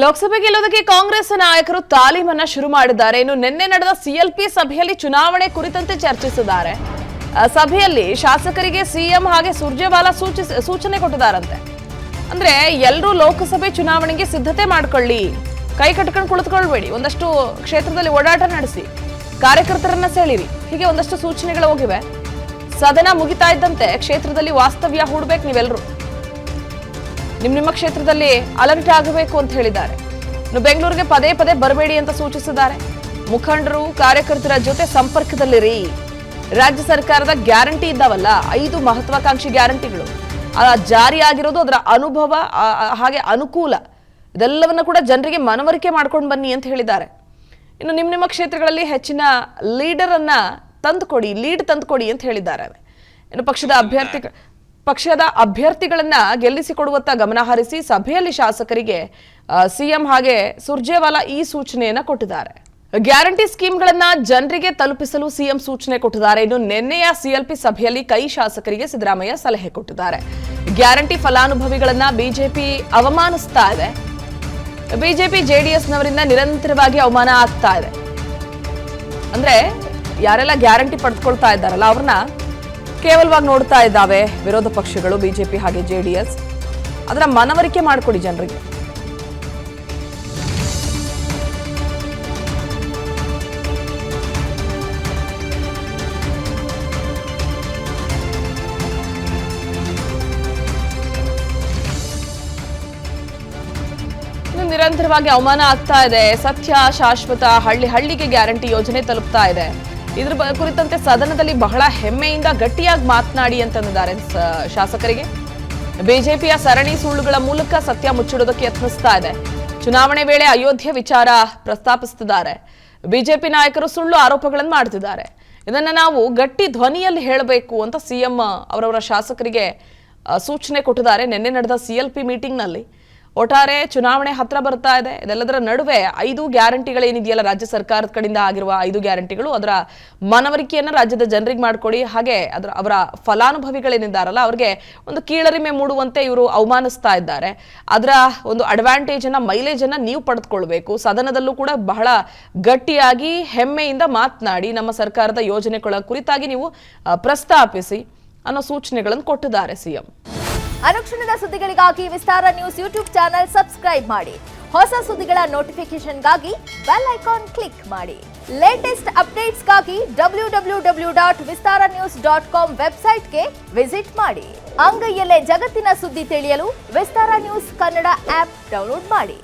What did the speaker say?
ಲೋಕಸಭೆ ಗೆಲ್ಲುವುದಕ್ಕೆ ಕಾಂಗ್ರೆಸ್ ನಾಯಕರು ತಾಲೀಮನ್ನ ಶುರು ಮಾಡಿದ್ದಾರೆ. ಇನ್ನು ನಿನ್ನೆ ನಡೆದ ಸಿಎಲ್ಪಿ ಸಭೆಯಲ್ಲಿ ಚುನಾವಣೆ ಕುರಿತಂತೆ ಚರ್ಚಿಸಿದ್ದಾರೆ. ಸಭೆಯಲ್ಲಿ ಶಾಸಕರಿಗೆ ಸಿಎಂ ಹಾಗೆ ಸುರ್ಜೇವಾಲಾ ಸೂಚನೆ ಕೊಟ್ಟಿದ್ದಾರಂತೆ. ಅಂದ್ರೆ ಎಲ್ಲರೂ ಲೋಕಸಭೆ ಚುನಾವಣೆಗೆ ಸಿದ್ಧತೆ ಮಾಡ್ಕೊಳ್ಳಿ, ಕೈ ಕಟ್ಕೊಂಡು ಕುಳಿತುಕೊಳ್ಬೇಡಿ, ಒಂದಷ್ಟು ಕ್ಷೇತ್ರದಲ್ಲಿ ಓಡಾಟ ನಡೆಸಿ, ಕಾರ್ಯಕರ್ತರನ್ನ ಸೆಳಿರಿ, ಹೀಗೆ ಒಂದಷ್ಟು ಸೂಚನೆಗಳು ಹೋಗಿವೆ. ಸದನ ಮುಗಿತಾ ಇದ್ದಂತೆ ಕ್ಷೇತ್ರದಲ್ಲಿ ವಾಸ್ತವ್ಯ ಹೂಡಬೇಕು, ನೀವೆಲ್ಲರೂ ನಿಮ್ಮ ಕ್ಷೇತ್ರದಲ್ಲಿ ಅಲರ್ಟ್ ಆಗಬೇಕು ಅಂತ ಹೇಳಿದ್ದಾರೆ. ಇನ್ನು ಬೆಂಗಳೂರಿಗೆ ಪದೇ ಪದೇ ಬರಬೇಡಿ ಅಂತ ಸೂಚಿಸಿದ್ದಾರೆ. ಮುಖಂಡರು ಕಾರ್ಯಕರ್ತರ ಜೊತೆ ಸಂಪರ್ಕದಲ್ಲಿರಿ. ರಾಜ್ಯ ಸರ್ಕಾರದ ಗ್ಯಾರಂಟಿ ಇದ್ದಾವಲ್ಲ, 5 ಮಹತ್ವಾಕಾಂಕ್ಷಿ ಗ್ಯಾರಂಟಿಗಳು ಜಾರಿಯಾಗಿರೋದು, ಅದರ ಅನುಭವ ಹಾಗೆ ಅನುಕೂಲ ಇದೆಲ್ಲವನ್ನ ಕೂಡ ಜನರಿಗೆ ಮನವರಿಕೆ ಮಾಡ್ಕೊಂಡು ಬನ್ನಿ ಅಂತ ಹೇಳಿದ್ದಾರೆ. ಇನ್ನು ನಿಮ್ಮ ಕ್ಷೇತ್ರಗಳಲ್ಲಿ ಹೆಚ್ಚಿನ ಲೀಡ್ ತಂದುಕೊಡಿ ಅಂತ ಹೇಳಿದ್ದಾರೆ. ಇನ್ನು ಪಕ್ಷದ ಅಭ್ಯರ್ಥಿಗಳನ್ನ ಗೆಲ್ಲಿಸಿಕೊಡುವತ್ತ ಗಮನ ಹರಿಸಿ ಸಭೆಯಲ್ಲಿ ಶಾಸಕರಿಗೆ ಸಿಎಂ ಹಾಗೆ ಸುರ್ಜೇವಾಲಾ ಈ ಸೂಚನೆಯನ್ನ ಕೊಟ್ಟಿದ್ದಾರೆ. ಗ್ಯಾರಂಟಿ ಸ್ಕೀಮ್ಗಳನ್ನ ಜನರಿಗೆ ತಲುಪಿಸಲು ಸಿಎಂ ಸೂಚನೆ ಕೊಟ್ಟಿದ್ದಾರೆ. ಇನ್ನು ನಿನ್ನೆಯ ಸಿಎಲ್ಪಿ ಸಭೆಯಲ್ಲಿ ಕೈ ಶಾಸಕರಿಗೆ ಸಿದ್ದರಾಮಯ್ಯ ಸಲಹೆ ಕೊಟ್ಟಿದ್ದಾರೆ. ಗ್ಯಾರಂಟಿ ಫಲಾನುಭವಿಗಳನ್ನ ಬಿಜೆಪಿ ಅವಮಾನಿಸ್ತಾ ಇದೆ. ಬಿಜೆಪಿ ಜೆಡಿಎಸ್ನವರಿಂದ ನಿರಂತರವಾಗಿ ಅವಮಾನ ಆಗ್ತಾ ಇದೆ. ಅಂದ್ರೆ ಯಾರೆಲ್ಲ ಗ್ಯಾರಂಟಿ ಪಡೆದುಕೊಳ್ತಾ ಇದ್ದಾರಲ್ಲ ಅವ್ರನ್ನ ಕೇವಲವಾಗಿ ನೋಡ್ತಾ ಇದ್ದಾವೆ ವಿರೋಧ ಪಕ್ಷಗಳು, ಬಿಜೆಪಿ ಹಾಗೆ ಜೆಡಿಎಸ್. ಅದರ ಮನವರಿಕೆ ಮಾಡಿಕೊಡಿ ಜನರಿಗೆ. ನಿರಂತರವಾಗಿ ಅವಮಾನ ಆಗ್ತಾ ಇದೆ. ಸತ್ಯ ಶಾಶ್ವತ ಹಳ್ಳಿಗೆ ಗ್ಯಾರಂಟಿ ಯೋಜನೆ ತಲುಪ್ತಾ ಇದೆ. ಇದ್ರ ಕುರಿತಂತೆ ಸದನದಲ್ಲಿ ಬಹಳ ಹೆಮ್ಮೆಯಿಂದ ಗಟ್ಟಿಯಾಗಿ ಮಾತನಾಡಿ ಅಂತಂದಿದ್ದಾರೆ ಶಾಸಕರಿಗೆ. ಬಿಜೆಪಿಯ ಸರಣಿ ಸುಳ್ಳುಗಳ ಮೂಲಕ ಸತ್ಯ ಮುಚ್ಚಿಡೋದಕ್ಕೆ ಯತ್ನಿಸ್ತಾ ಇದೆ. ಚುನಾವಣೆ ವೇಳೆ ಅಯೋಧ್ಯೆ ವಿಚಾರ ಪ್ರಸ್ತಾಪಿಸುತ್ತಿದ್ದಾರೆ. ಬಿಜೆಪಿ ನಾಯಕರು ಸುಳ್ಳು ಆರೋಪಗಳನ್ನು ಮಾಡ್ತಿದ್ದಾರೆ. ಇದನ್ನ ನಾವು ಗಟ್ಟಿ ಧ್ವನಿಯಲ್ಲಿ ಹೇಳಬೇಕು ಅಂತ ಸಿಎಂ ಅವರವರ ಶಾಸಕರಿಗೆ ಸೂಚನೆ ಕೊಟ್ಟಿದ್ದಾರೆ. ನಿನ್ನೆ ನಡೆದ ಸಿಎಲ್ಪಿ ಮೀಟಿಂಗ್ನಲ್ಲಿ ಒಟ್ಟಾರೆ ಚುನಾವಣೆ ಹತ್ರ ಬರ್ತಾ ಇದೆ. ಇದೆಲ್ಲದರ ನಡುವೆ 5 ಗ್ಯಾರಂಟಿಗಳೇನಿದೆಯಲ್ಲ, ರಾಜ್ಯ ಸರ್ಕಾರದ ಕಡೆಯಿಂದ ಆಗಿರುವ 5 ಗ್ಯಾರಂಟಿಗಳು, ಅದರ ಮನವರಿಕೆಯನ್ನು ರಾಜ್ಯದ ಜನರಿಗೆ ಮಾಡಿಕೊಡಿ. ಹಾಗೆ ಅವರ ಫಲಾನುಭವಿಗಳೇನಿದ್ದಾರಲ್ಲ ಅವ್ರಿಗೆ ಒಂದು ಕೀಳರಿಮೆ ಮೂಡುವಂತೆ ಇವರು ಅವಮಾನಿಸ್ತಾ ಇದ್ದಾರೆ. ಅದರ ಒಂದು ಅಡ್ವಾಂಟೇಜ್ ಅನ್ನ, ಮೈಲೇಜ್ ಅನ್ನ ನೀವು ಪಡೆದುಕೊಳ್ಬೇಕು. ಸದನದಲ್ಲೂ ಕೂಡ ಬಹಳ ಗಟ್ಟಿಯಾಗಿ ಹೆಮ್ಮೆಯಿಂದ ಮಾತನಾಡಿ ನಮ್ಮ ಸರ್ಕಾರದ ಯೋಜನೆಗಳ ಕುರಿತಾಗಿ ನೀವು ಪ್ರಸ್ತಾಪಿಸಿ ಅನ್ನೋ ಸೂಚನೆಗಳನ್ನು ಕೊಟ್ಟಿದ್ದಾರೆ ಸಿಎಂ. ಅನುಕ್ಷಣದ ಸುದ್ದಿಗಳಿಗಾಗಿ ವಿಸ್ತಾರ ನ್ಯೂಸ್ ಯೂಟ್ಯೂಬ್ ಚಾನೆಲ್ ಸಬ್ಸ್ಕ್ರೈಬ್ ಮಾಡಿ. ಹೊಸ ಸುದ್ದಿಗಳ ನೋಟಿಫಿಕೇಶನ್ಗಾಗಿ ಬೆಲ್ ಐಕಾನ್ ಕ್ಲಿಕ್ ಮಾಡಿ. ಲೇಟೆಸ್ಟ್ ಅಪ್ಡೇಟ್ಸ್ಗಾಗಿ www.vistaranews.com ವೆಬ್ಸೈಟ್ಗೆ ವಿಸಿಟ್ ಮಾಡಿ. ಅಂಗೈಯಲ್ಲೇ ಜಗತ್ತಿನ ಸುದ್ದಿ ತಿಳಿಯಲು ವಿಸ್ತಾರ ನ್ಯೂಸ್ ಕನ್ನಡ ಆಪ್ ಡೌನ್ಲೋಡ್ ಮಾಡಿ.